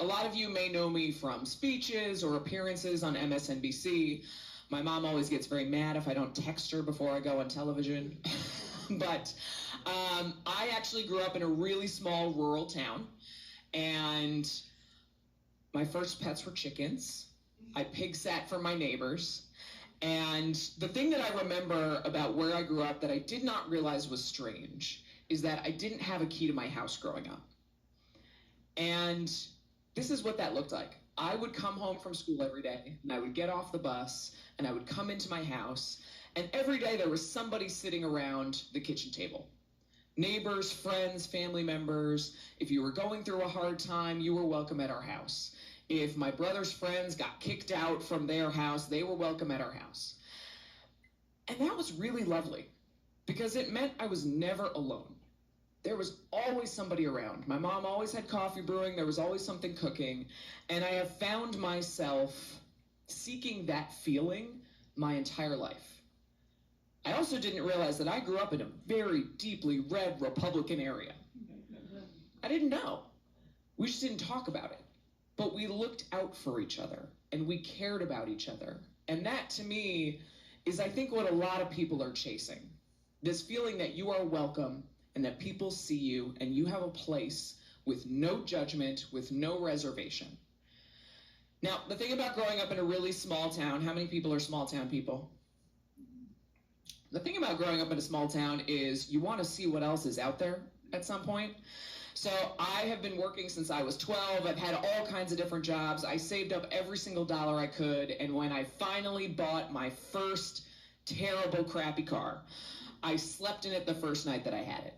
lot of you may know me from speeches or appearances on MSNBC. My mom always gets very mad if I don't text her before I go on television. But I actually grew up in a really small rural town, and my first pets were chickens. I pig sat for my neighbors. And the thing that I remember about where I grew up that I did not realize was strange is that I didn't have a key to my house growing up. And this is what that looked like. I would come home from school every day, and I would get off the bus, and I would come into my house, and every day there was somebody sitting around the kitchen table. Neighbors, friends, family members. If you were going through a hard time, you were welcome at our house. If my brother's friends got kicked out from their house, they were welcome at our house. And that was really lovely, because it meant I was never alone. There was always somebody around. My mom always had coffee brewing. There was always something cooking. And I have found myself seeking that feeling my entire life. I also didn't realize that I grew up in a very deeply red Republican area. I didn't know. We just didn't talk about it. But we looked out for each other, and we cared about each other. And that, to me, is, I think, what a lot of people are chasing. This feeling that you are welcome, and that people see you, and you have a place with no judgment, with no reservation. Now, the thing about growing up in a really small town, how many people are small town people? The thing about growing up in a small town is you want to see what else is out there at some point. So I have been working since I was 12. I've had all kinds of different jobs. I saved up every single dollar I could, and when I finally bought my first terrible, crappy car, I slept in it the first night that I had it.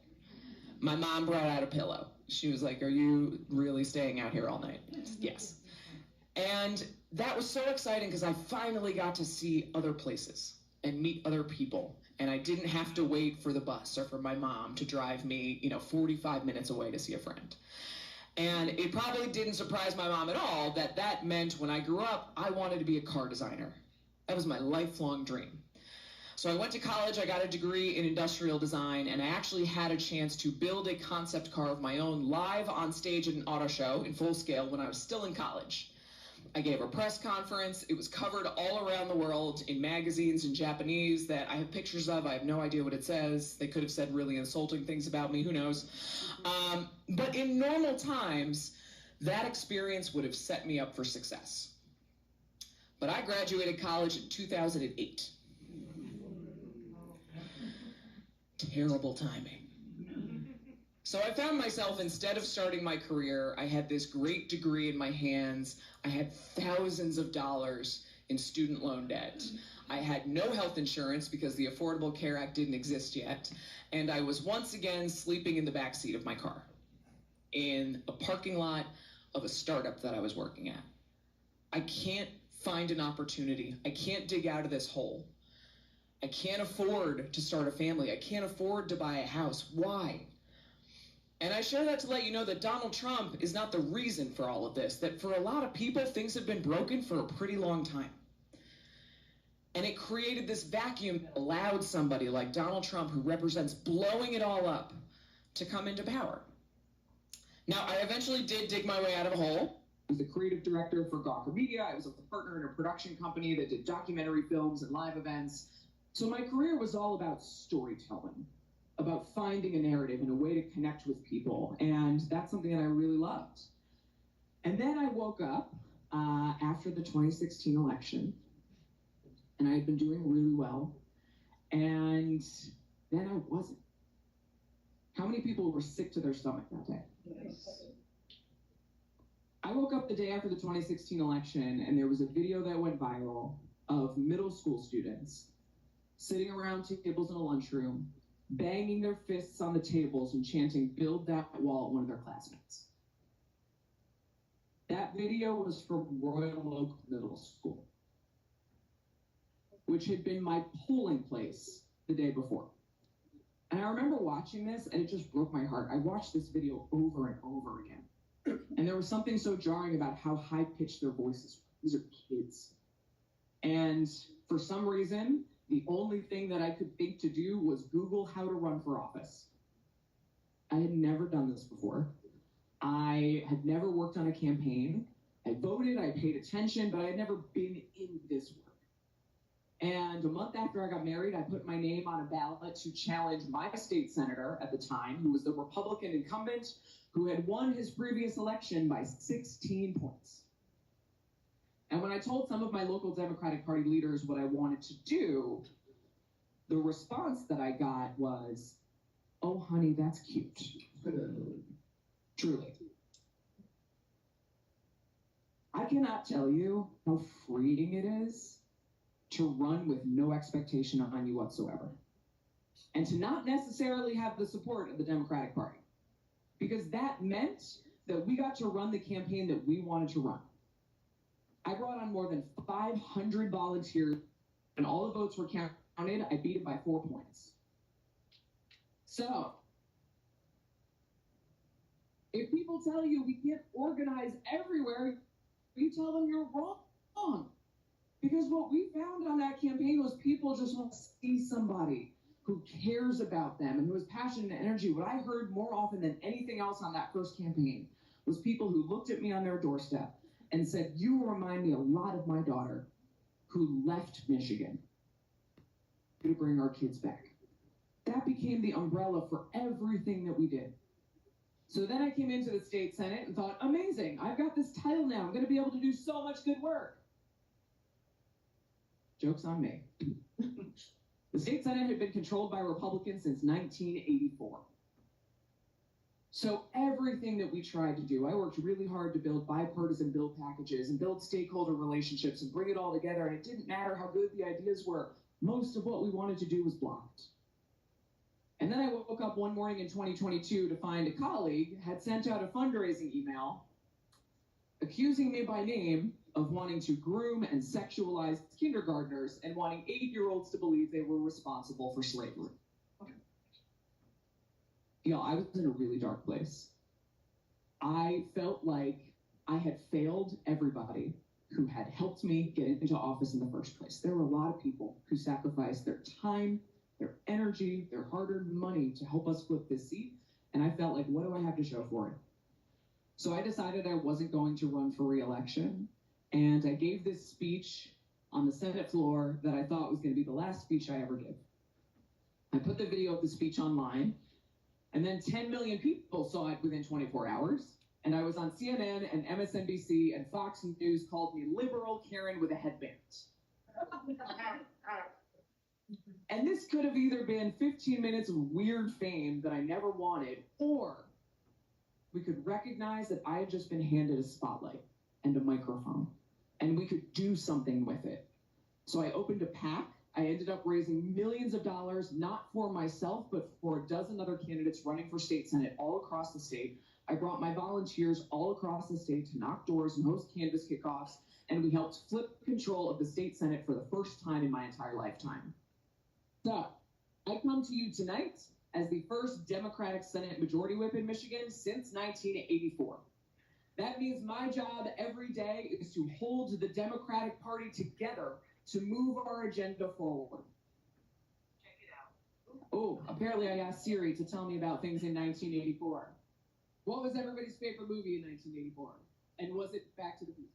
My mom brought out a pillow. She was like, "Are you really staying out here all night?" Yes. And that was so exciting because I finally got to see other places and meet other people. And I didn't have to wait for the bus or for my mom to drive me, 45 minutes away to see a friend. And it probably didn't surprise my mom at all that that meant when I grew up, I wanted to be a car designer. That was my lifelong dream. So I went to college, I got a degree in industrial design, and I actually had a chance to build a concept car of my own live on stage at an auto show in full scale when I was still in college. I gave a press conference. It was covered all around the world in magazines in Japanese that I have pictures of. I have no idea what it says. They could have said really insulting things about me. Who knows? But in normal times, that experience would have set me up for success. But I graduated college in 2008. Terrible timing. So I found myself, instead of starting my career, I had this great degree in my hands. I had thousands of dollars in student loan debt. I had no health insurance because the Affordable Care Act didn't exist yet. And I was once again sleeping in the backseat of my car in a parking lot of a startup that I was working at. I can't find an opportunity. I can't dig out of this hole. I can't afford to start a family. I can't afford to buy a house. Why? And I share that to let you know that Donald Trump is not the reason for all of this, that for a lot of people, things have been broken for a pretty long time. And it created this vacuum that allowed somebody like Donald Trump, who represents blowing it all up, to come into power. Now, I eventually did dig my way out of a hole. I was the creative director for Gawker Media. I was a partner in a production company that did documentary films and live events. So my career was all about storytelling, about finding a narrative and a way to connect with people. And that's something that I really loved. And then I woke up after the 2016 election, and I had been doing really well. And then I wasn't. How many people were sick to their stomach that day? Yes. I woke up the day after the 2016 election, and there was a video that went viral of middle school students sitting around tables in a lunchroom, banging their fists on the tables and chanting, "Build that wall," at one of their classmates. That video was from Royal Oak Middle School, which had been my polling place the day before. And I remember watching this, and it just broke my heart. I watched this video over and over again. And there was something so jarring about how high-pitched their voices were. These are kids. And for some reason, the only thing that I could think to do was Google how to run for office. I had never done this before. I had never worked on a campaign. I voted, I paid attention, but I had never been in this work. And a month after I got married, I put my name on a ballot to challenge my state senator at the time, who was the Republican incumbent, who had won his previous election by 16 points. And when I told some of my local Democratic Party leaders what I wanted to do, the response that I got was, "Oh, honey, that's cute." Truly. I cannot tell you how freeing it is to run with no expectation on you whatsoever, and to not necessarily have the support of the Democratic Party, because that meant that we got to run the campaign that we wanted to run. I brought on more than 500 volunteers, and all the votes were counted. I beat it by 4 points. So, if people tell you we can't organize everywhere, you tell them you're wrong. Because what we found on that campaign was people just want to see somebody who cares about them and who has passion and energy. What I heard more often than anything else on that first campaign was people who looked at me on their doorstep and said, "You remind me a lot of my daughter who left Michigan to bring our kids back." That became the umbrella for everything that we did. So then I came into the state Senate and thought, amazing, I've got this title now. I'm going to be able to do so much good work. Joke's on me. The state Senate had been controlled by Republicans since 1984. So everything that we tried to do, I worked really hard to build bipartisan bill packages and build stakeholder relationships and bring it all together, and it didn't matter how good the ideas were. Most of what we wanted to do was blocked. And then I woke up one morning in 2022 to find a colleague had sent out a fundraising email accusing me by name of wanting to groom and sexualize kindergartners and wanting 8-year-olds to believe they were responsible for slavery. I was in a really dark place. I felt like I had failed everybody who had helped me get into office in the first place. There were a lot of people who sacrificed their time, their energy, their hard-earned money to help us flip this seat, and I felt like, what do I have to show for it? So I decided I wasn't going to run for re-election, and I gave this speech on the Senate floor that I thought was going to be the last speech I ever give. I put the video of the speech online, and then 10 million people saw it within 24 hours, and I was on CNN and MSNBC, and Fox News called me liberal Karen with a headband. And this could have either been 15 minutes of weird fame that I never wanted, or we could recognize that I had just been handed a spotlight and a microphone, and we could do something with it. So I opened a PAC. I ended up raising millions of dollars, not for myself, but for a dozen other candidates running for state senate all across the state. I brought my volunteers all across the state to knock doors and host canvas kickoffs, and we helped flip control of the state senate for the first time in my entire lifetime. So, I come to you tonight as the first Democratic Senate Majority Whip in Michigan since 1984. That means my job every day is to hold the Democratic Party together to move our agenda forward. Check it out. Oh, apparently I asked Siri to tell me about things in 1984. What was everybody's favorite movie in 1984? And was it Back to the Future?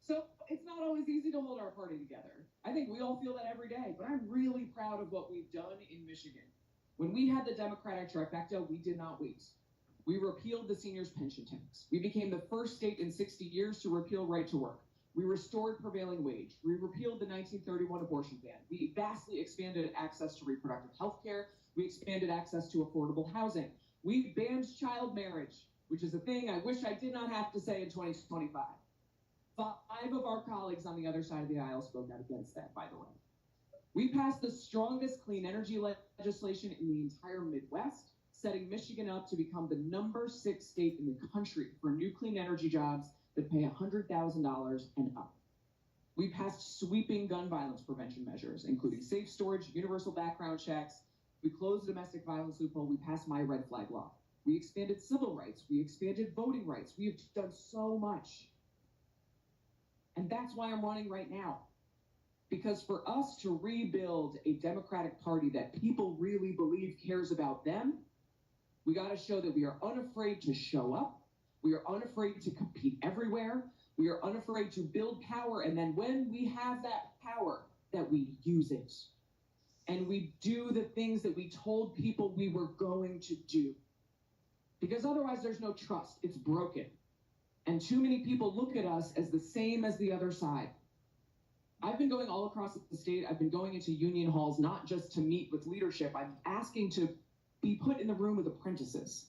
So it's not always easy to hold our party together. I think we all feel that every day, but I'm really proud of what we've done in Michigan. When we had the Democratic trifecta, we did not wait. We repealed the seniors' pension tax. We became the first state in 60 years to repeal right to work. We restored prevailing wage. We repealed the 1931 abortion ban. We vastly expanded access to reproductive health care. We expanded access to affordable housing. We banned child marriage, which is a thing I wish I did not have to say in 2025. 5 of our colleagues on the other side of the aisle spoke out against that, by the way. We passed the strongest clean energy legislation in the entire Midwest, setting Michigan up to become the number 6 state in the country for new clean energy jobs that pay $100,000 and up. We passed sweeping gun violence prevention measures, including safe storage, universal background checks. We closed the domestic violence loophole. We passed my red flag law. We expanded civil rights. We expanded voting rights. We have done so much. And that's why I'm running right now. Because for us to rebuild a Democratic Party that people really believe cares about them, We got to show that we are unafraid to show up. We are unafraid to compete everywhere. We are unafraid to build power. And then when we have that power, that we use it. And we do the things that we told people we were going to do. Because otherwise there's no trust. It's broken. And too many people look at us as the same as the other side. I've been going all across the state. I've been going into union halls, not just to meet with leadership. I'm asking to be put in the room with apprentices.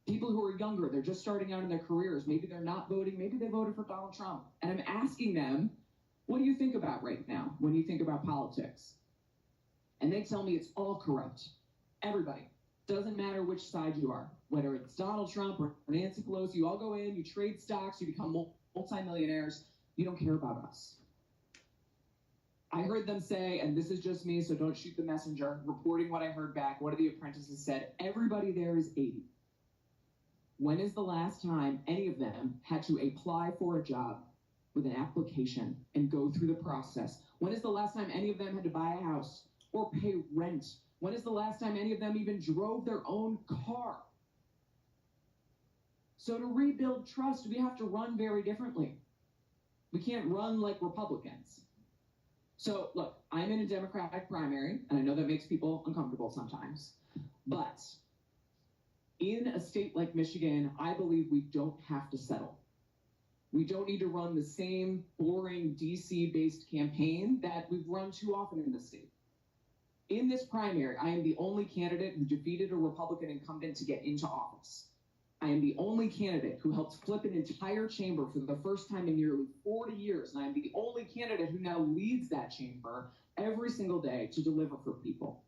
People who are younger, they're just starting out in their careers. Maybe they're not voting. Maybe they voted for Donald Trump. And I'm asking them, what do you think about right now when you think about politics? And they tell me it's all corrupt. Everybody. Doesn't matter which side you are. Whether it's Donald Trump or Nancy Pelosi, you all go in, you trade stocks, you become multimillionaires. You don't care about us. I heard them say, and this is just me, so don't shoot the messenger, reporting what I heard back. One of the apprentices said, everybody there is 80. When is the last time any of them had to apply for a job with an application and go through the process? When is the last time any of them had to buy a house or pay rent? When is the last time any of them even drove their own car? So to rebuild trust, we have to run very differently. We can't run like Republicans. So look, I'm in a Democratic primary, and I know that makes people uncomfortable sometimes, but in a state like Michigan, I believe we don't have to settle. We don't need to run the same boring DC-based campaign that we've run too often in the state. In this primary, I am the only candidate who defeated a Republican incumbent to get into office. I am the only candidate who helped flip an entire chamber for the first time in nearly 40 years, and I am the only candidate who now leads that chamber every single day to deliver for people.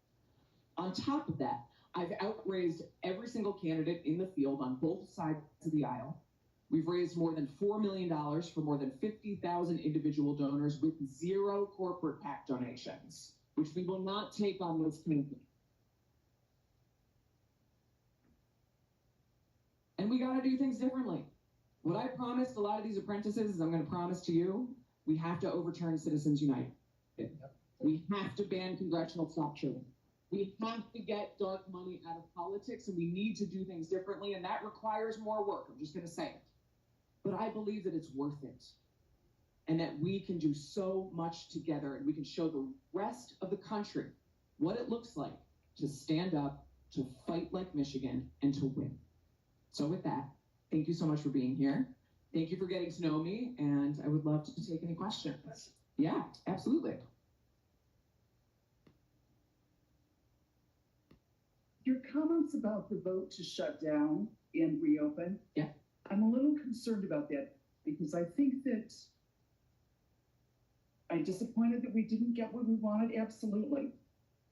On top of that, I've outraised every single candidate in the field on both sides of the aisle. We've raised more than $4 million for more than 50,000 individual donors with zero corporate PAC donations, which we will not take on this campaign. And we got to do things differently. What I promised a lot of these apprentices is I'm going to promise to you, we have to overturn Citizens United. Yep. We have to ban congressional stock trading. We have to get dark money out of politics, and we need to do things differently, and that requires more work. I'm just going to say it. But I believe that it's worth it, and that we can do so much together, and we can show the rest of the country what it looks like to stand up, to fight like Michigan, and to win. So with that, thank you so much for being here. Thank you for getting to know me, and I would love to take any questions. Yeah, absolutely. Your comments about the vote to shut down and reopen, yeah, I'm a little concerned about that because I think that I'm disappointed that we didn't get what we wanted, absolutely.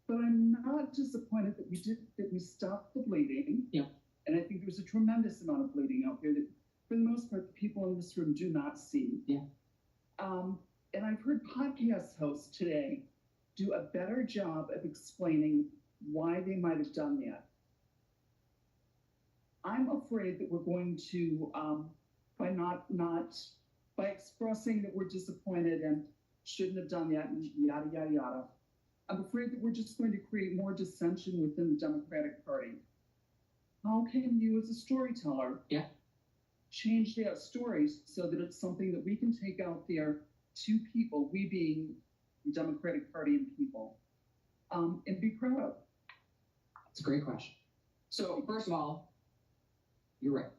But I'm not disappointed that we stopped the bleeding. Yeah. And I think there's a tremendous amount of bleeding out there that, for the most part, the people in this room do not see. Yeah. And I've heard podcast hosts today do a better job of explaining why they might have done that. I'm afraid that we're going to, by expressing that we're disappointed and shouldn't have done that and yada, yada, yada, I'm afraid that we're just going to create more dissension within the Democratic Party. How can you, as a storyteller, change that story so that it's something that we can take out there to people, we being the Democratic Party and people, and be proud of? It's a great question. So first of all, you're right.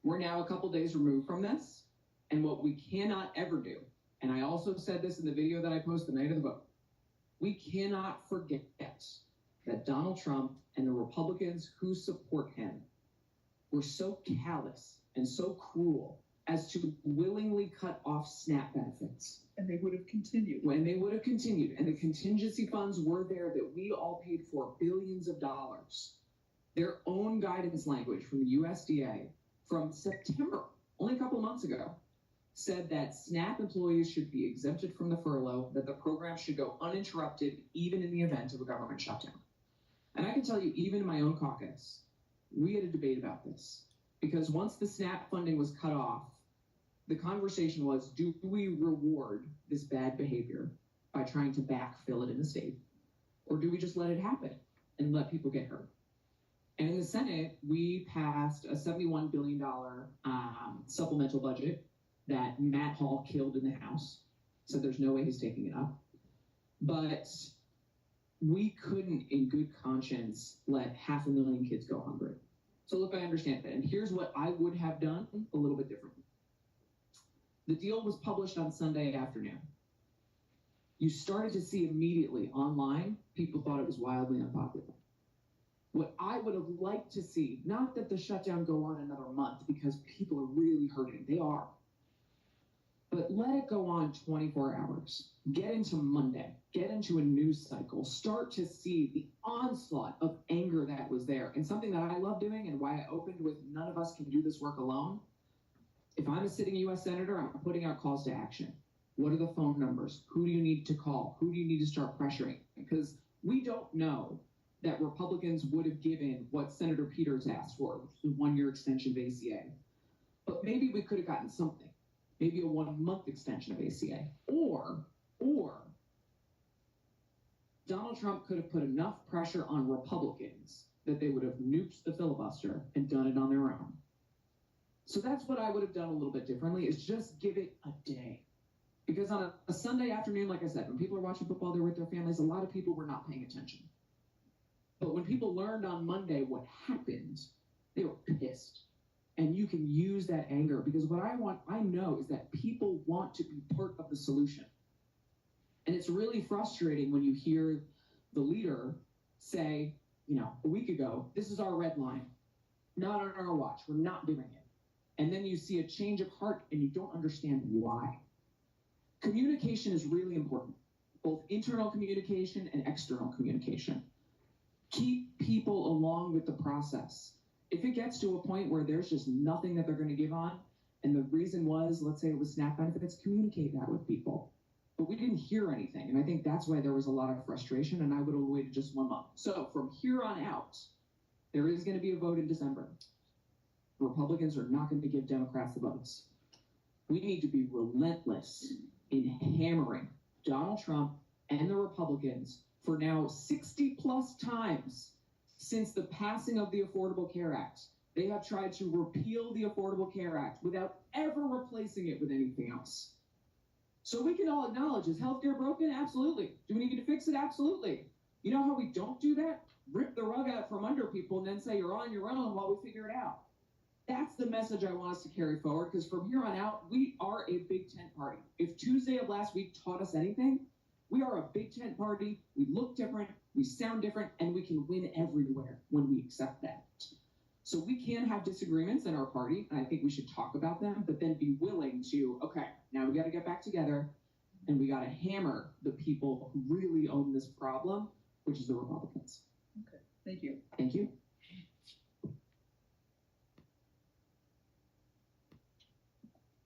We're now a couple days removed from this, and what we cannot ever do, and I also said this in the video that I posted the night of the vote, we cannot forget that Donald Trump and the Republicans who support him were so callous and so cruel as to willingly cut off SNAP benefits. And they would have continued. And they would have continued. And the contingency funds were there that we all paid for billions of dollars. Their own guidance language from the USDA from September, only a couple months ago, said that SNAP employees should be exempted from the furlough, that the program should go uninterrupted even in the event of a government shutdown. And I can tell you, even in my own caucus, we had a debate about this. Because once the SNAP funding was cut off, the conversation was, do we reward this bad behavior by trying to backfill it in the state? Or do we just let it happen and let people get hurt? And in the Senate, we passed a $71 billion supplemental budget that Matt Hall killed in the House. So there's no way he's taking it up. But we couldn't, in good conscience, let 500,000 kids go hungry. So look, I understand that. And here's what I would have done a little bit differently. The deal was published on Sunday afternoon. You started to see immediately online, people thought it was wildly unpopular. What I would have liked to see, not that the shutdown go on another month because people are really hurting, they are. But let it go on 24 hours. Get into Monday, get into a news cycle, start to see the onslaught of anger that was there. And something that I love doing and why I opened with none of us can do this work alone. If I'm a sitting U.S. Senator, I'm putting out calls to action. What are the phone numbers? Who do you need to call? Who do you need to start pressuring? Because we don't know that Republicans would have given what Senator Peters asked for, the 1-year extension of ACA. But maybe we could have gotten something. Maybe a 1-month extension of ACA. Or Donald Trump could have put enough pressure on Republicans that they would have nuked the filibuster and done it on their own. So that's what I would have done a little bit differently, is just give it a day. Because on a Sunday afternoon, like I said, when people are watching football, they're with their families, a lot of people were not paying attention. But when people learned on Monday what happened, they were pissed. And you can use that anger, because what I know is that people want to be part of the solution. And it's really frustrating when you hear the leader say, a week ago, this is our red line. Not on our watch. We're not doing it. And then you see a change of heart and you don't understand why. Communication is really important, both internal communication and external communication. Keep people along with the process. If it gets to a point where there's just nothing that they're going to give on, and the reason was, let's say it was SNAP benefits, communicate that with people. But we didn't hear anything, and I think that's why there was a lot of frustration, and I would have waited just 1 month. So from here on out, there is going to be a vote in December. Republicans are not going to give Democrats the votes. We need to be relentless in hammering Donald Trump and the Republicans for now 60+ times since the passing of the Affordable Care Act. They have tried to repeal the Affordable Care Act without ever replacing it with anything else. So we can all acknowledge, is healthcare broken? Absolutely. Do we need to fix it? Absolutely. You know how we don't do that? Rip the rug out from under people and then say you're on your own while we figure it out. That's the message I want us to carry forward, because from here on out, we are a big tent party. If Tuesday of last week taught us anything, we are a big tent party. We look different, we sound different, and we can win everywhere when we accept that. So we can have disagreements in our party, and I think we should talk about them, but then be willing to, okay, now we got to get back together, and we got to hammer the people who really own this problem, which is the Republicans. Okay, thank you. Thank you.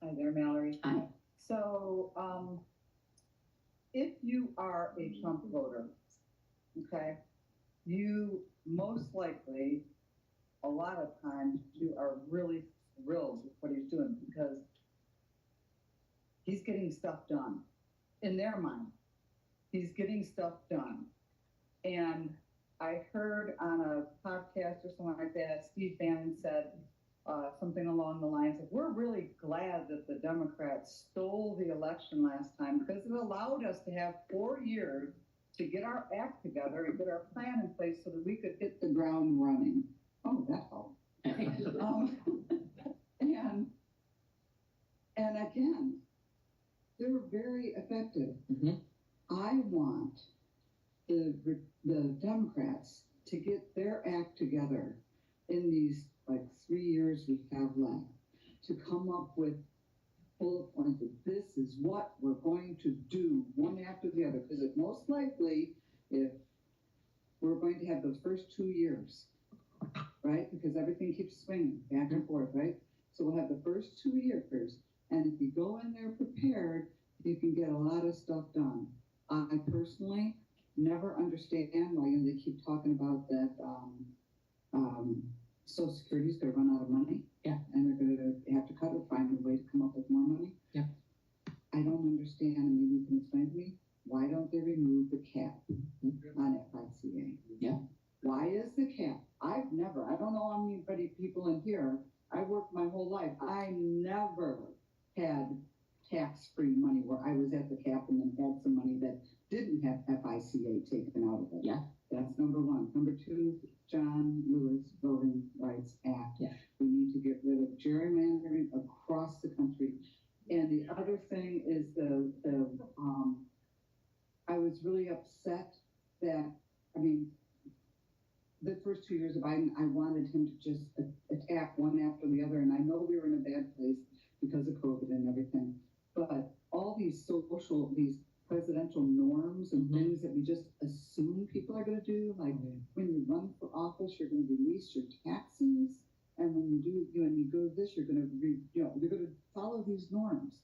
Hi there, Mallory. Hi. So, if you are a Trump voter, okay, you most likely, a lot of times, you are really thrilled with what he's doing because he's getting stuff done. In their mind, he's getting stuff done. And I heard on a podcast or something like that, Steve Bannon said, something along the lines of, we're really glad that the Democrats stole the election last time because it allowed us to have 4 years to get our act together and get our plan in place so that we could hit the ground running. Oh, that helped. And again, they were very effective. Mm-hmm. I want the Democrats to get their act together in these 3 years we have left, to come up with bullet points that this is what we're going to do one after the other, because it most likely, if we're going to have those first 2 years, right, because everything keeps swinging back and forth, right, so we'll have the first 2 years, and if you go in there prepared, you can get a lot of stuff done. I personally never understand why they keep talking about that Social Security's going to run out of money. Yeah. And they're going to have to cut or find a way to come up with more money. Yeah. I don't understand, and maybe you can explain to me, why don't they remove the cap on FICA? Yeah. Why is the cap? I worked my whole life. I never had tax-free money where I was at the cap and then had some money that didn't have FICA taken out of it. Yeah. That's number one. Number two, John Lewis Voting Rights Act. Yeah. We need to get rid of gerrymandering across the country. And the other thing is I was really upset that, I mean, the first 2 years of Biden, I wanted him to just attack one after the other. And I know we were in a bad place because of COVID and everything, but all these presidential norms and things that we just assume people are going to do, like when you run for office, you're going to release your taxes, and when you go to this, you're going to you're going to follow these norms.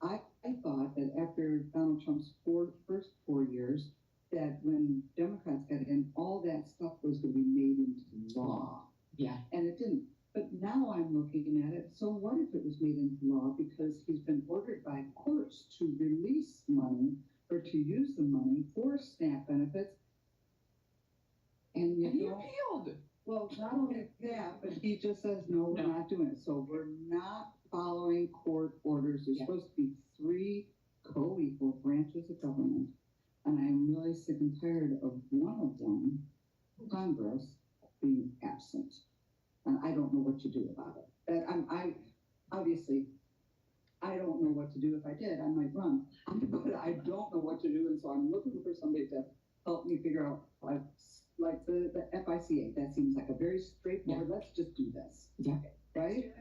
I thought that after Donald Trump's first 4 years, that when Democrats got in, all that stuff was going to be made into law. Yeah. And it didn't. But now I'm looking at it, so what if it was made into law because he's been ordered by courts to release money or to use the money for SNAP benefits? And he appealed. Well, not only that, but he just says, no, we're not doing it. So we're not following court orders. There's supposed to be 3 co-equal branches of government. And I'm really sick and tired of one of them, Congress, being absent. And I don't know what to do about it. I obviously, I don't know what to do. If I did, I might run. But I don't know what to do, and so I'm looking for somebody to help me figure out, like the FICA. That seems like a very straightforward. Let's just do this. Yeah. Right.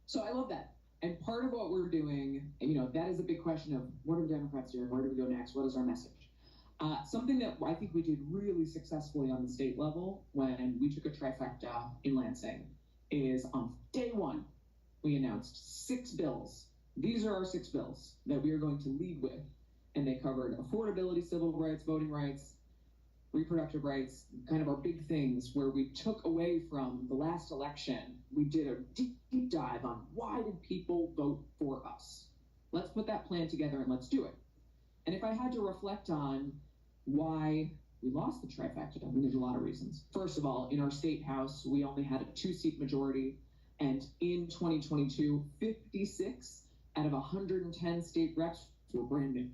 So I love that. And part of what we're doing, that is a big question of what are the Democrats doing? Where do we go next? What is our message? Something that I think we did really successfully on the state level when we took a trifecta in Lansing is on day one, we announced 6 bills. These are our 6 bills that we are going to lead with. And they covered affordability, civil rights, voting rights, reproductive rights, kind of our big things where we took away from the last election. We did a deep dive on why did people vote for us? Let's put that plan together and let's do it. And if I had to reflect on why we lost the trifecta, I mean, there's a lot of reasons. First of all, in our state house, we only had a 2-seat majority. And in 2022, 56 out of 110 state reps were brand new.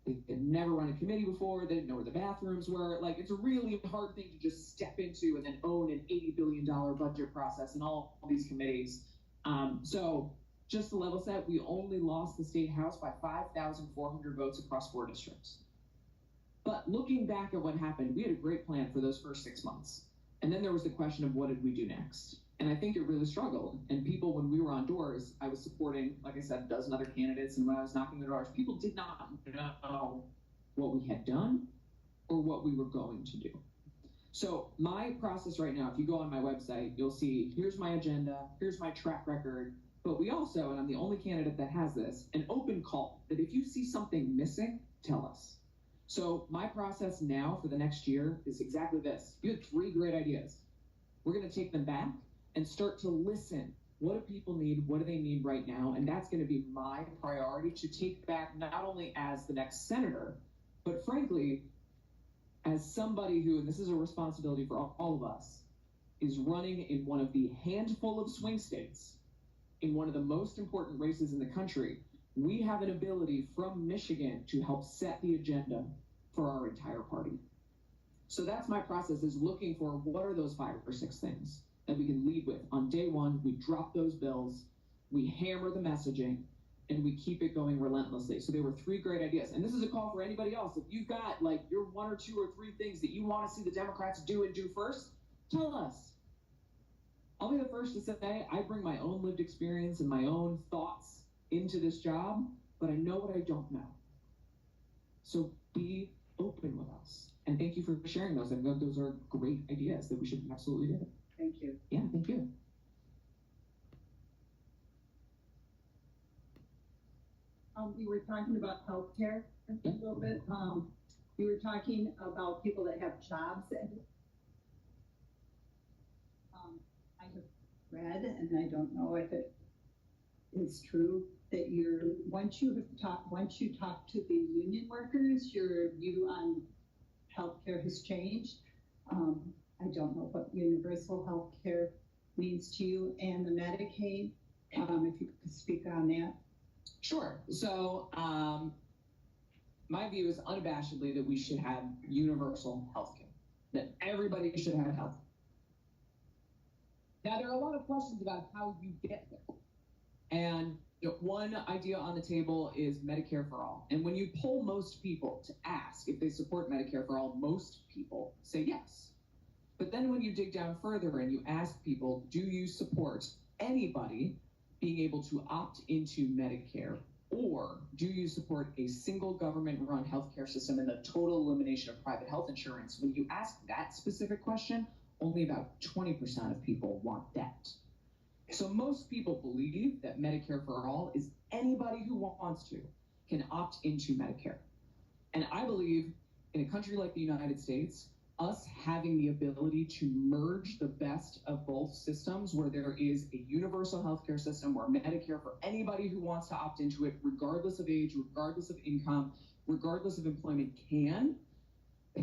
They had never run a committee before. They didn't know where the bathrooms were. Like, it's a really hard thing to just step into and then own an $80 billion budget process and all these committees. So just to level set, we only lost the state house by 5,400 votes across 4 districts. But looking back at what happened, we had a great plan for those first 6 months. And then there was the question of what did we do next? And I think it really struggled. And people, when we were on doors, I was supporting, like I said, a dozen other candidates. And when I was knocking the doors, people did not know what we had done or what we were going to do. So my process right now, if you go on my website, you'll see, here's my agenda, here's my track record. But we also, and I'm the only candidate that has this, an open call that if you see something missing, tell us. So my process now for the next year is exactly this. You had 3 great ideas. We're going to take them back and start to listen. What do people need? What do they need right now? And that's going to be my priority to take back not only as the next senator, but frankly, as somebody who, and this is a responsibility for all of us, is running in one of the handful of swing states, in one of the most important races in the country. We have an ability from Michigan to help set the agenda for our entire party. So that's my process, is looking for what are those 5 or 6 things that we can lead with. On day one, we drop those bills, we hammer the messaging, and we keep it going relentlessly. So there were 3 great ideas. And this is a call for anybody else. If you've got like your 1 or 2 or 3 things that you want to see the Democrats do and do first, tell us. I'll be the first to say I bring my own lived experience and my own thoughts into this job, but I know what I don't know. So be open with us. And thank you for sharing those. I know those are great ideas that we should absolutely do. Thank you. Yeah, thank you. You were talking about healthcare a little bit. You were talking about people that have jobs. I have read, and I don't know if it is true, that once you talk to the union workers, your view on healthcare has changed. I don't know what universal healthcare means to you, and the Medicaid, if you could speak on that. Sure. So my view is unabashedly that we should have universal health care, that everybody should have health. Now, there are a lot of questions about how you get there. And one idea on the table is Medicare for all. And when you poll most people to ask if they support Medicare for all, most people say yes. But then when you dig down further and you ask people, do you support anybody being able to opt into Medicare, or do you support a single government-run healthcare system and the total elimination of private health insurance? When you ask that specific question, only about 20% of people want that. So most people believe that Medicare for all is anybody who wants to can opt into Medicare. And I believe in a country like the United States, us having the ability to merge the best of both systems, where there is a universal healthcare system where Medicare for anybody who wants to opt into it, regardless of age, regardless of income, regardless of employment, can,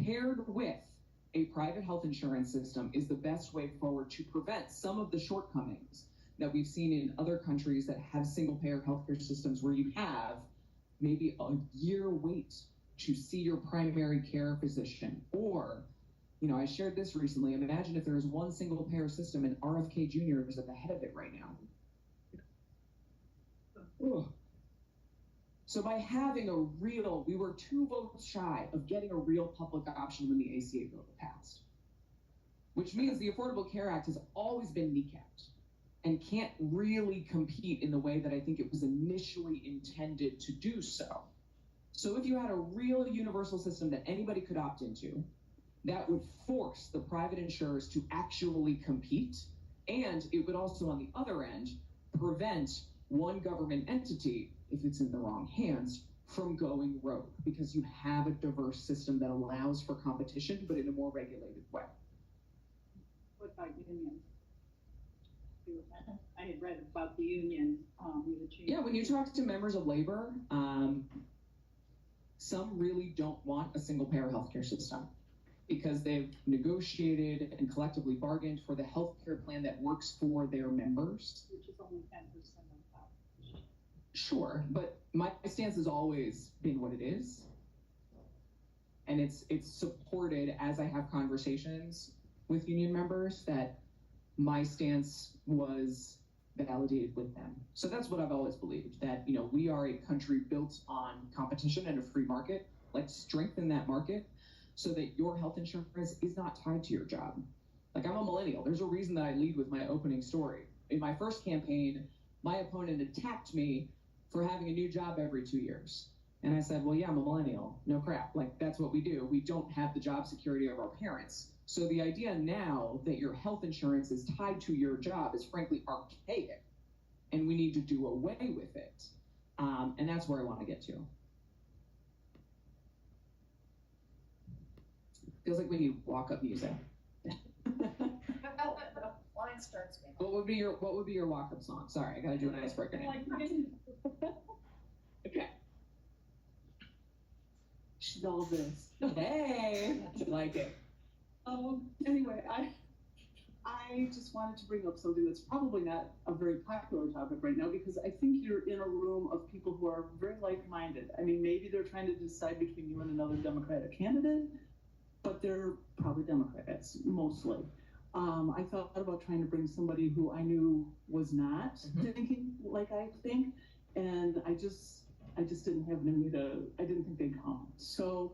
paired with a private health insurance system, is the best way forward to prevent some of the shortcomings that we've seen in other countries that have single-payer healthcare systems, where you have maybe a year wait to see your primary care physician. Or, I shared this recently. Imagine if there was one single-payer system and RFK Jr. is at the head of it right now. Ugh. So by having we were 2 votes shy of getting a real public option when the ACA bill passed, which means the Affordable Care Act has always been kneecapped and can't really compete in the way that I think it was initially intended to do so. So if you had a real universal system that anybody could opt into, that would force the private insurers to actually compete, and it would also, on the other end, prevent one government entity, if it's in the wrong hands, from going rogue, because you have a diverse system that allows for competition, but in a more regulated way. What about unions? I had read about the union. Yeah, when you talk to members of labor, some really don't want a single-payer healthcare system because they've negotiated and collectively bargained for the healthcare plan that works for their members. Which is only 10% of that. Sure, but my stance has always been what it is. And it's supported as I have conversations with union members that my stance was validated with them. So that's what I've always believed, that, we are a country built on competition and a free market. Let's strengthen that market so that your health insurance is not tied to your job. Like, I'm a millennial. There's a reason that I lead with my opening story. In my first campaign, my opponent attacked me for having a new job every 2 years. And I said, well, yeah, I'm a millennial. No crap. Like, that's what we do. We don't have the job security of our parents. So the idea now that your health insurance is tied to your job is frankly archaic, and we need to do away with it. And that's where I want to get to. Feels like we need walk-up music. Line starts me. What would be your walk-up song? Sorry, I gotta do an icebreaker now. Okay. She's all this. Hey, I like it. Anyway, I just wanted to bring up something that's probably not a very popular topic right now, because I think you're in a room of people who are very like-minded. I mean, maybe they're trying to decide between you and another Democratic candidate, but they're probably Democrats, mostly. I thought about trying to bring somebody who I knew was not thinking like I think, and I just didn't have I didn't think they'd come. So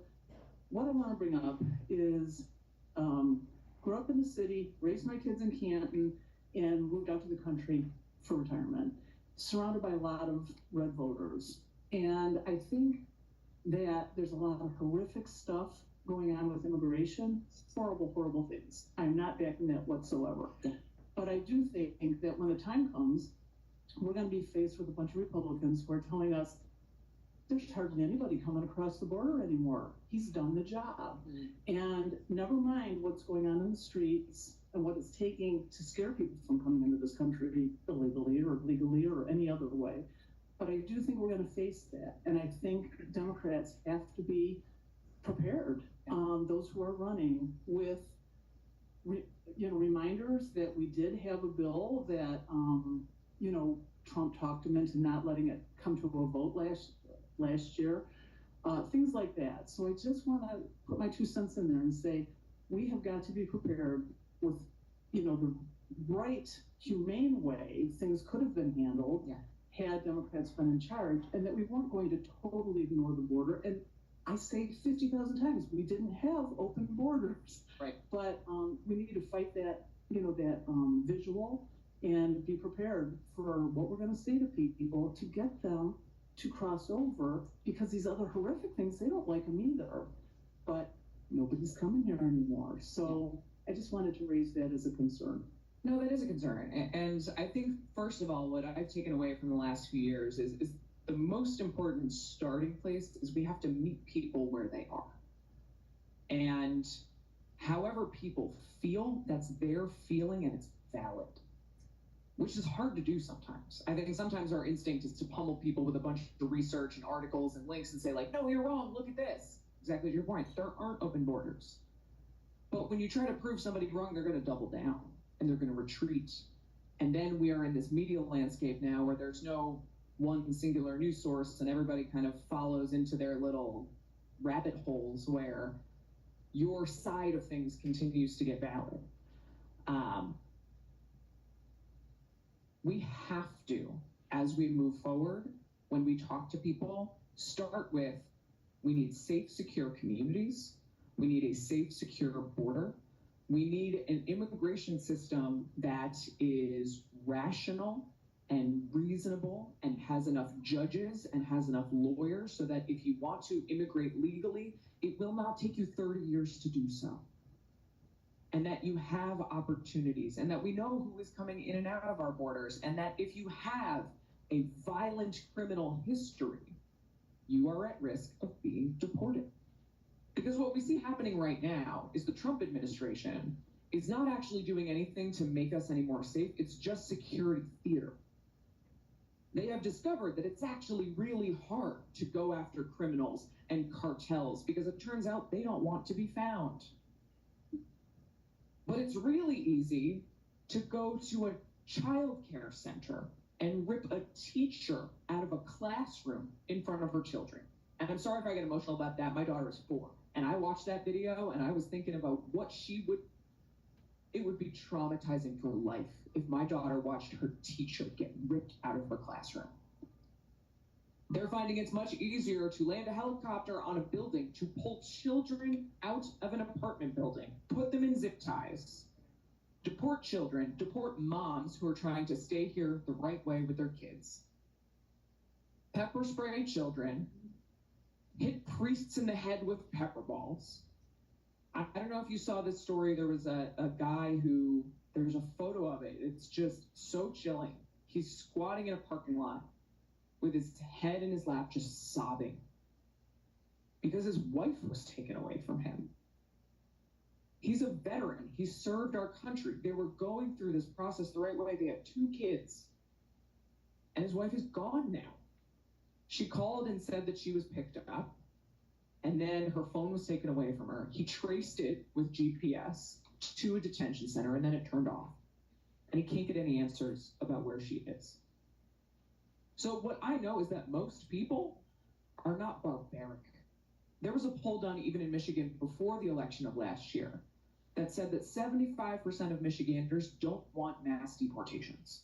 what I want to bring up is, grew up in the city, raised my kids in Canton, and moved out to the country for retirement, surrounded by a lot of red voters. And I think that there's a lot of horrific stuff going on with immigration, horrible, horrible things. I'm not backing that whatsoever. But I do think that when the time comes, we're going to be faced with a bunch of Republicans who are telling us there's hardly anybody coming across the border anymore. He's done the job. And never mind what's going on in the streets and what it's taking to scare people from coming into this country illegally or legally or any other way. But I do think we're going to face that. And I think Democrats have to be prepared, those who are running, with reminders that we did have a bill that, Trump talked him into not letting it come to a vote last year. Things like that. So I just want to put my 2 cents in there and say, we have got to be prepared with, the right, humane way things could have been handled had Democrats been in charge, and that we weren't going to totally ignore the border. And I say 50,000 times, we didn't have open borders. Right. But we need to fight that, visual and be prepared for what we're going to say to people to get them to cross over, because these other horrific things, they don't like them either. But nobody's coming here anymore. So I just wanted to raise that as a concern. No, that is a concern. And I think, first of all, what I've taken away from the last few years is the most important starting place is we have to meet people where they are. And however people feel, that's their feeling and it's valid, which is hard to do sometimes. I think sometimes our instinct is to pummel people with a bunch of research and articles and links and say, like, no, you're wrong, look at this. Exactly to your point, there aren't open borders. But when you try to prove somebody wrong, they're going to double down and they're going to retreat. And then we are in this media landscape now where there's no one singular news source and everybody kind of follows into their little rabbit holes where your side of things continues to get valid. We have to, as we move forward, when we talk to people, start with, we need safe, secure communities. We need a safe, secure border. We need an immigration system that is rational and reasonable and has enough judges and has enough lawyers so that if you want to immigrate legally, it will not take you 30 years to do so. And that you have opportunities, and that we know who is coming in and out of our borders, and that if you have a violent criminal history, you are at risk of being deported. Because what we see happening right now is the Trump administration is not actually doing anything to make us any more safe. It's just security theater. They have discovered that it's actually really hard to go after criminals and cartels because it turns out they don't want to be found. But it's really easy to go to a child care center and rip a teacher out of a classroom in front of her children. And I'm sorry if I get emotional about that. My daughter is 4. And I watched that video and I was thinking about what it would be traumatizing for life if my daughter watched her teacher get ripped out of her classroom. They're finding it's much easier to land a helicopter on a building, to pull children out of an apartment building, put them in zip ties, deport children, deport moms who are trying to stay here the right way with their kids, pepper spray children, hit priests in the head with pepper balls. I don't know if you saw this story. There was a guy who, there's a photo of it. It's just so chilling. He's squatting in a parking lot with his head in his lap, just sobbing because his wife was taken away from him. He's a veteran. He served our country. They were going through this process the right way. They had 2 kids and his wife is gone now. She called and said that she was picked up and then her phone was taken away from her. He traced it with GPS to a detention center and then it turned off. And he can't get any answers about where she is. So what I know is that most people are not barbaric. There was a poll done even in Michigan before the election of last year that said that 75% of Michiganders don't want mass deportations.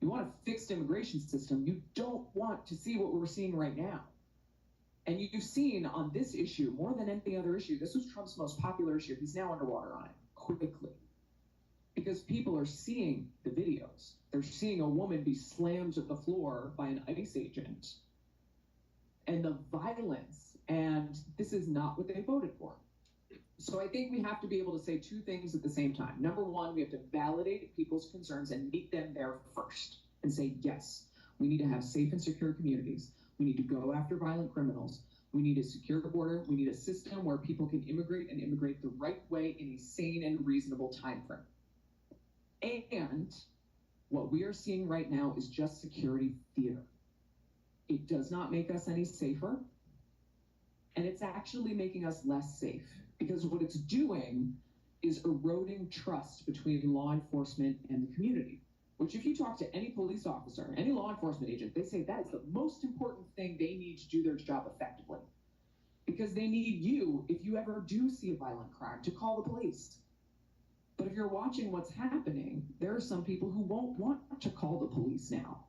You want a fixed immigration system. You don't want to see what we're seeing right now. And you've seen on this issue, more than any other issue, this was Trump's most popular issue. He's now underwater on it quickly. Because people are seeing the videos. They're seeing a woman be slammed to the floor by an ICE agent. And the violence, and this is not what they voted for. So I think we have to be able to say 2 things at the same time. Number one, we have to validate people's concerns and meet them there first and say, yes, we need to have safe and secure communities. We need to go after violent criminals. We need a secure border. We need a system where people can immigrate and immigrate the right way in a sane and reasonable time frame. And what we are seeing right now is just security theater. It does not make us any safer, and it's actually making us less safe, because what it's doing is eroding trust between law enforcement and the community. Which, if you talk to any police officer, any law enforcement agent, they say that is the most important thing they need to do their job effectively. Because they need you, if you ever do see a violent crime, to call the police. But if you're watching what's happening, there are some people who won't want to call the police now.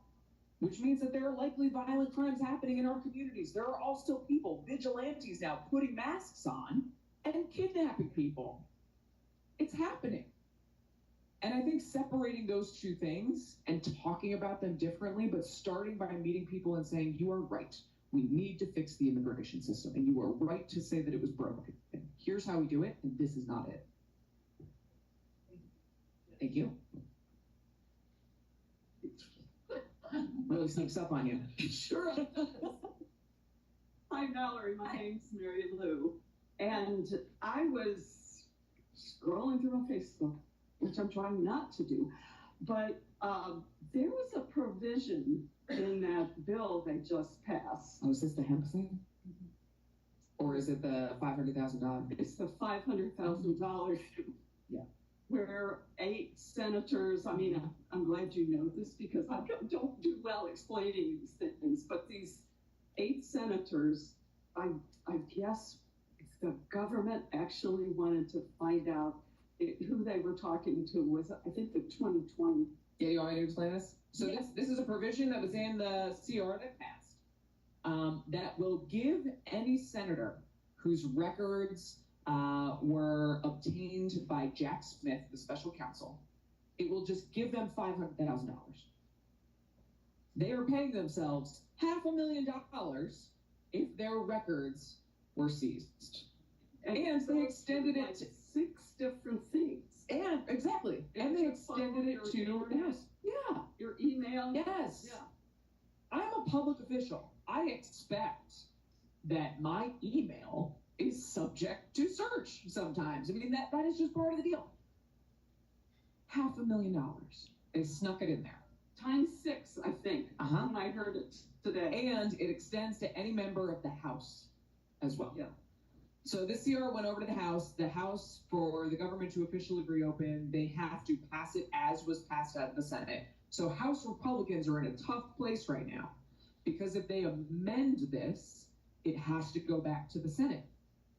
Which means that there are likely violent crimes happening in our communities. There are also people, vigilantes now, putting masks on and kidnapping people. It's happening. And I think separating those two things and talking about them differently, but starting by meeting people and saying, you are right. We need to fix the immigration system. And you are right to say that it was broken. And here's how we do it, and this is not it. Thank you. Really sneaks up on you. Sure. Hi, Mallory. My name's Mary Lou. And I was scrolling through my Facebook, which I'm trying not to do. But there was a provision in that bill they just passed. Oh, is this the hemp thing? Or is it the $500,000? It's the $500,000. Yeah. Where 8 senators, I mean, I'm glad you know this because I don't do well explaining these things, but these 8 senators, I guess the government actually wanted to find out who they were talking to was, I think, the 2020. Yeah, you want me to explain this? So Yeah. this is a provision that was in the CR that passed that will give any senator whose records were obtained by Jack Smith, the special counsel, it will just give them $500,000. They are paying themselves $500,000 if their records were seized. And so they it's extended like it to 6 different things. And exactly. And they extended it to Your email. Yes. Yeah. I'm a public official. I expect that my email is subject to search sometimes. I mean, that is just part of the deal. $500,000. They snuck it in there. Times 6, I think, Uh-huh. when I heard it today. And it extends to any member of the House as well. Yeah. So this CR went over to the House. The House, for the government to officially reopen, they have to pass it as was passed out of the Senate. So House Republicans are in a tough place right now because if they amend this, it has to go back to the Senate.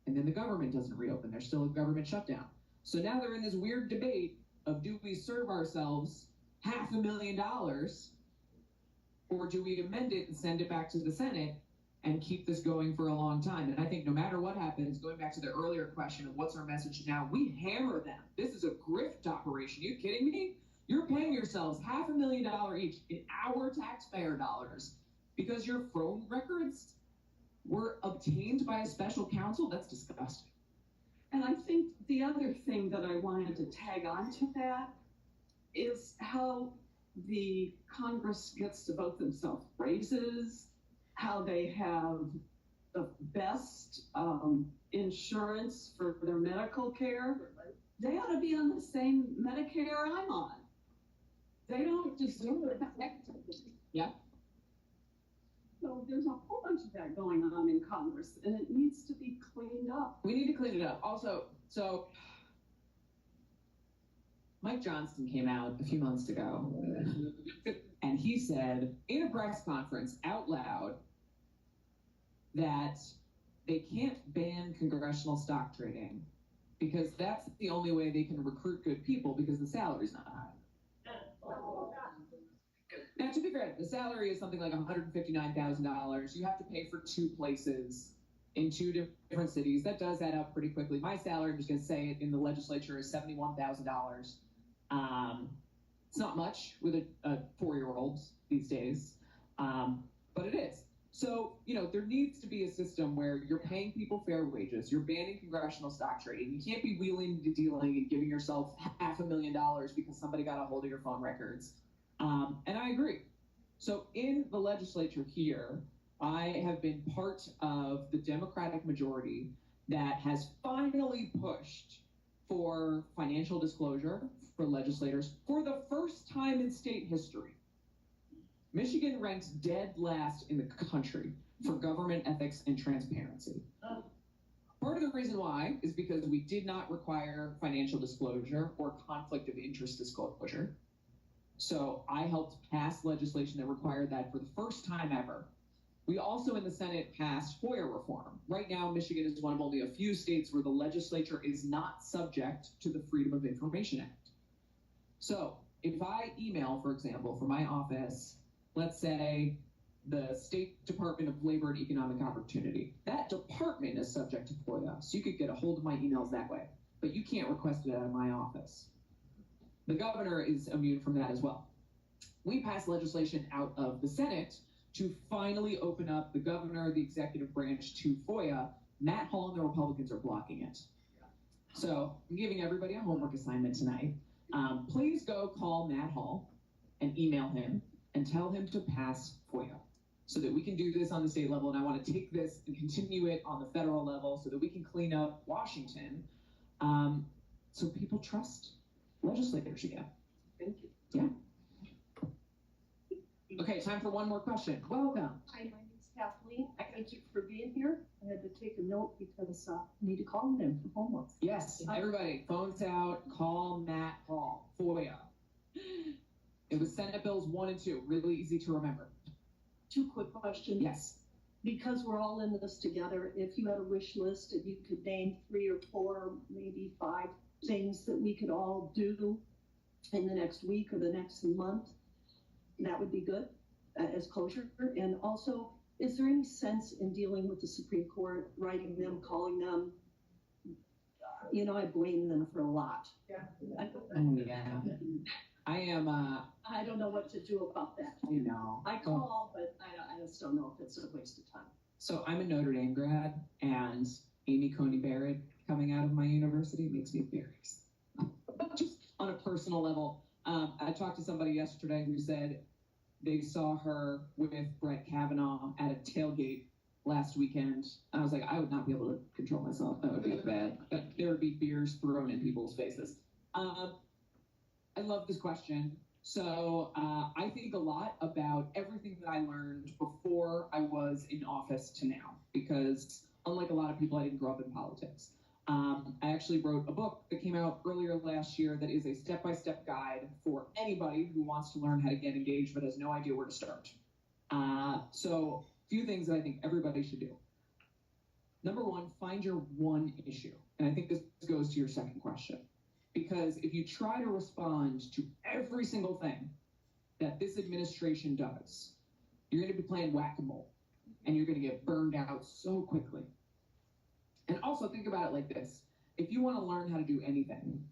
And then the government doesn't reopen. There's still a government shutdown. So now they're in this weird debate of, do we serve ourselves $500,000 or do we amend it and send it back to the Senate and keep this going for a long time? And I think no matter what happens, going back to the earlier question of what's our message now, we hammer them. This is a grift operation. Are you kidding me? You're paying yourselves $500,000 each in our taxpayer dollars because your phone records were obtained by a special counsel? That's disgusting. And I think the other thing that I wanted to tag on to that is how the Congress gets to vote themselves raises, how they have the best insurance for their medical care. They ought to be on the same Medicare I'm on. They don't deserve it. Yeah. So there's a whole bunch of that going on in Congress, and it needs to be cleaned up. We need to clean it up. Also, so Mike Johnson came out a few months ago, and he said in a press conference out loud that they can't ban congressional stock trading because that's the only way they can recruit good people because the salary's not high. Now, to be fair, the salary is something like $159,000. You have to pay for 2 places in 2 different cities. That does add up pretty quickly. My salary, I'm just going to say it, in the legislature is $71,000. It's not much with a 4-year-old these days, but it is. So, there needs to be a system where you're paying people fair wages. You're banning congressional stock trading. You can't be wheeling and dealing and giving yourself $500,000 because somebody got a hold of your phone records. And I agree. So in the legislature here, I have been part of the Democratic majority that has finally pushed for financial disclosure for legislators for the first time in state history. Michigan ranks dead last in the country for government ethics and transparency. Part of the reason why is because we did not require financial disclosure or conflict of interest disclosure. So I helped pass legislation that required that for the first time ever. We also in the Senate passed FOIA reform. Right now, Michigan is one of only a few states where the legislature is not subject to the Freedom of Information Act. So if I email, for example, from my office, let's say the State Department of Labor and Economic Opportunity, that department is subject to FOIA. So you could get a hold of my emails that way, but you can't request it out of my office. The governor is immune from that as well. We passed legislation out of the Senate to finally open up the governor, the executive branch to FOIA. Matt Hall and the Republicans are blocking it. So I'm giving everybody a homework assignment tonight. Please go call Matt Hall and email him and tell him to pass FOIA so that we can do this on the state level. And I want to take this and continue it on the federal level so that we can clean up Washington so people trust legislators again. Thank you. Yeah. Okay, time for one more question. Welcome. Hi, my name's Kathleen. Thank you for being here. I had to take a note because I need to call him for homework. Yes, everybody, phones out, call Matt Hall, FOIA. It was Senate Bills 1 and 2, really easy to remember. 2 quick questions. Yes. Because we're all in this together, if you had a wish list and you could name 3 or 4, maybe 5 things that we could all do in the next week or the next month, that would be good as closure. And also, is there any sense in dealing with the Supreme Court, writing them, calling them? You know, I blame them for a lot. Yeah. Oh, yeah. I don't know what to do about that. You know. I call, but I just don't know if it's a waste of time. So I'm a Notre Dame grad, and Amy Coney Barrett coming out of my university makes me very excited. Just on a personal level, I talked to somebody yesterday who said they saw her with Brett Kavanaugh at a tailgate last weekend. I was like, I would not be able to control myself. That would be bad. There would be beers thrown in people's faces. I love this question. So I think a lot about everything that I learned before I was in office to now, because unlike a lot of people, I didn't grow up in politics. I actually wrote a book that came out earlier last year that is a step-by-step guide for anybody who wants to learn how to get engaged but has no idea where to start. So a few things that I think everybody should do. Number 1, find your one issue. And I think this goes to your second question. Because if you try to respond to every single thing that this administration does, you're going to be playing whack-a-mole, and you're going to get burned out so quickly. And also think about it like this. If you want to learn how to do anything,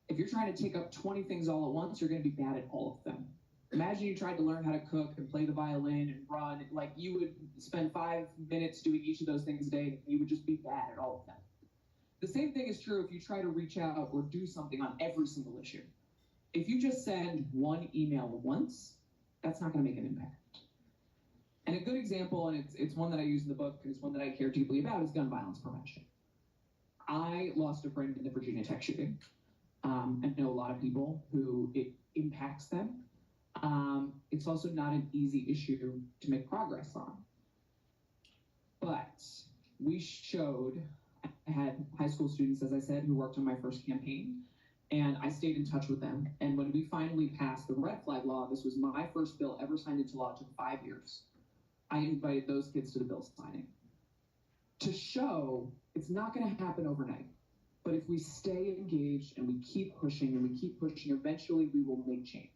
if you're trying to take up 20 things all at once, you're going to be bad at all of them. Imagine you tried to learn how to cook and play the violin and run. Like, you would spend 5 minutes doing each of those things a day, and you would just be bad at all of them. The same thing is true if you try to reach out or do something on every single issue. If you just send one email once, that's not going to make an impact. And a good example, and it's one that I use in the book, and it's one that I care deeply about, is gun violence prevention. I lost a friend in the Virginia Tech shooting. I know a lot of people who it impacts them. It's also not an easy issue to make progress on. But we showed, I had high school students, as I said, who worked on my first campaign, and I stayed in touch with them. And when we finally passed the red flag law, this was my first bill ever signed into law. It took 5 years. I invited those kids to the bill signing to show it's not going to happen overnight. But if we stay engaged and we keep pushing, eventually we will make change.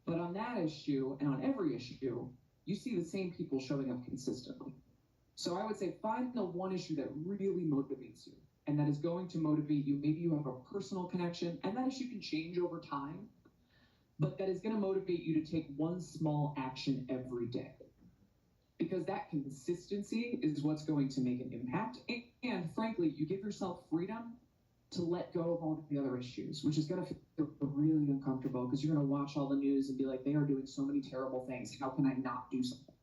But on that issue, and on every issue, you see the same people showing up consistently. So I would say find the one issue that really motivates you, and that is going to motivate you. Maybe you have a personal connection, and that issue can change over time, but that is going to motivate you to take one small action every day. Because that consistency is what's going to make an impact. And frankly, you give yourself freedom to let go of all the other issues, which is going to feel really uncomfortable because you're going to watch all the news and be like, they are doing so many terrible things. How can I not do something?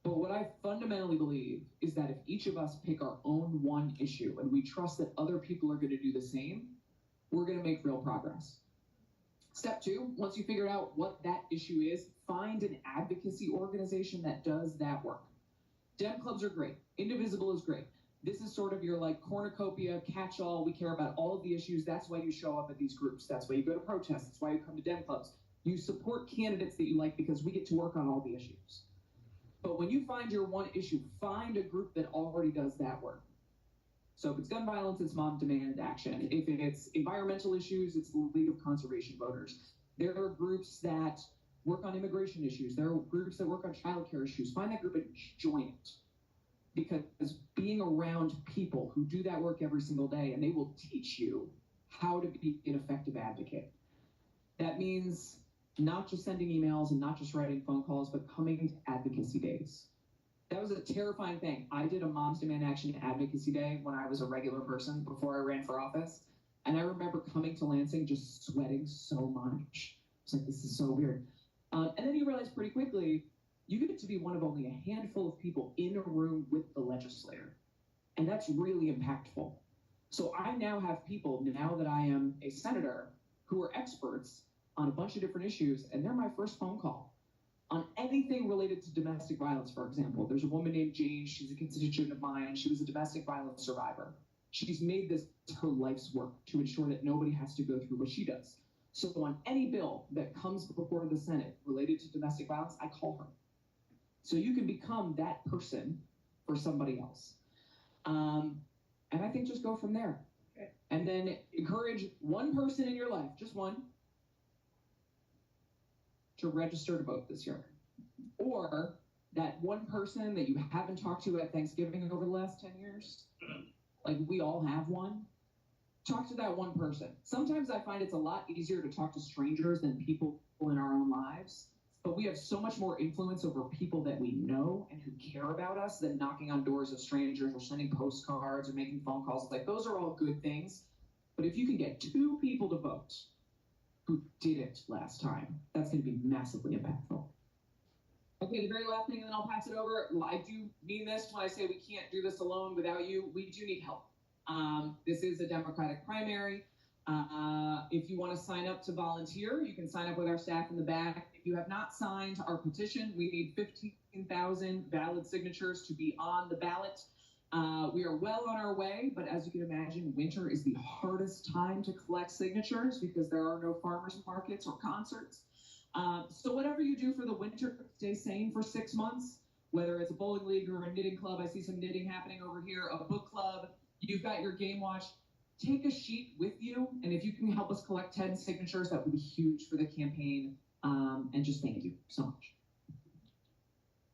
But what I fundamentally believe is that if each of us pick our own one issue and we trust that other people are going to do the same, we're going to make real progress. Step 2, once you figure out what that issue is, find an advocacy organization that does that work. Dem clubs are great. Indivisible is great. This is sort of your like cornucopia, catch-all. We care about all of the issues. That's why you show up at these groups. That's why you go to protests. That's why you come to Dem clubs. You support candidates that you like because we get to work on all the issues. But when you find your one issue, find a group that already does that work. So if it's gun violence, it's Mom Demand Action. If it's environmental issues, it's the League of Conservation Voters. There are groups that work on immigration issues. There are groups that work on childcare issues. Find that group and join it. Because being around people who do that work every single day, and they will teach you how to be an effective advocate. That means not just sending emails and not just writing phone calls, but coming to advocacy days. That was a terrifying thing. I did a Moms Demand Action advocacy day when I was a regular person before I ran for office. And I remember coming to Lansing just sweating so much. It's like, this is so weird. And then you realize pretty quickly, you get to be one of only a handful of people in a room with the legislator. And that's really impactful. So I now have people, now that I am a senator, who are experts on a bunch of different issues, and they're my first phone call. On anything related to domestic violence, for example, there's a woman named Jane, she's a constituent of mine, she was a domestic violence survivor. She's made this her life's work to ensure that nobody has to go through what she does. So on any bill that comes before the Senate related to domestic violence, I call her. So you can become that person for somebody else. And I think just go from there. Okay. And then encourage one person in your life, just one, to register to vote this year. Or that one person that you haven't talked to at Thanksgiving over the last 10 years, like we all have one, talk to that one person. Sometimes I find it's a lot easier to talk to strangers than people in our own lives, but we have so much more influence over people that we know and who care about us than knocking on doors of strangers or sending postcards or making phone calls. Like, those are all good things. But if you can get 2 people to vote who did it last time, that's going to be massively impactful. Okay, the very last thing, and then I'll pass it over. I do mean this when I say we can't do this alone without you. We do need help. This is a Democratic primary. If you want to sign up to volunteer, you can sign up with our staff in the back. If you have not signed our petition, we need 15,000 valid signatures to be on the ballot. We are well on our way, but as you can imagine, winter is the hardest time to collect signatures because there are no farmers markets or concerts. So whatever you do for the winter, stay sane for 6 months, whether it's a bowling league or a knitting club. I see some knitting happening over here, a book club. You've got your game watch. Take a sheet with you, and if you can help us collect 10 signatures, that would be huge for the campaign. And just thank you so much.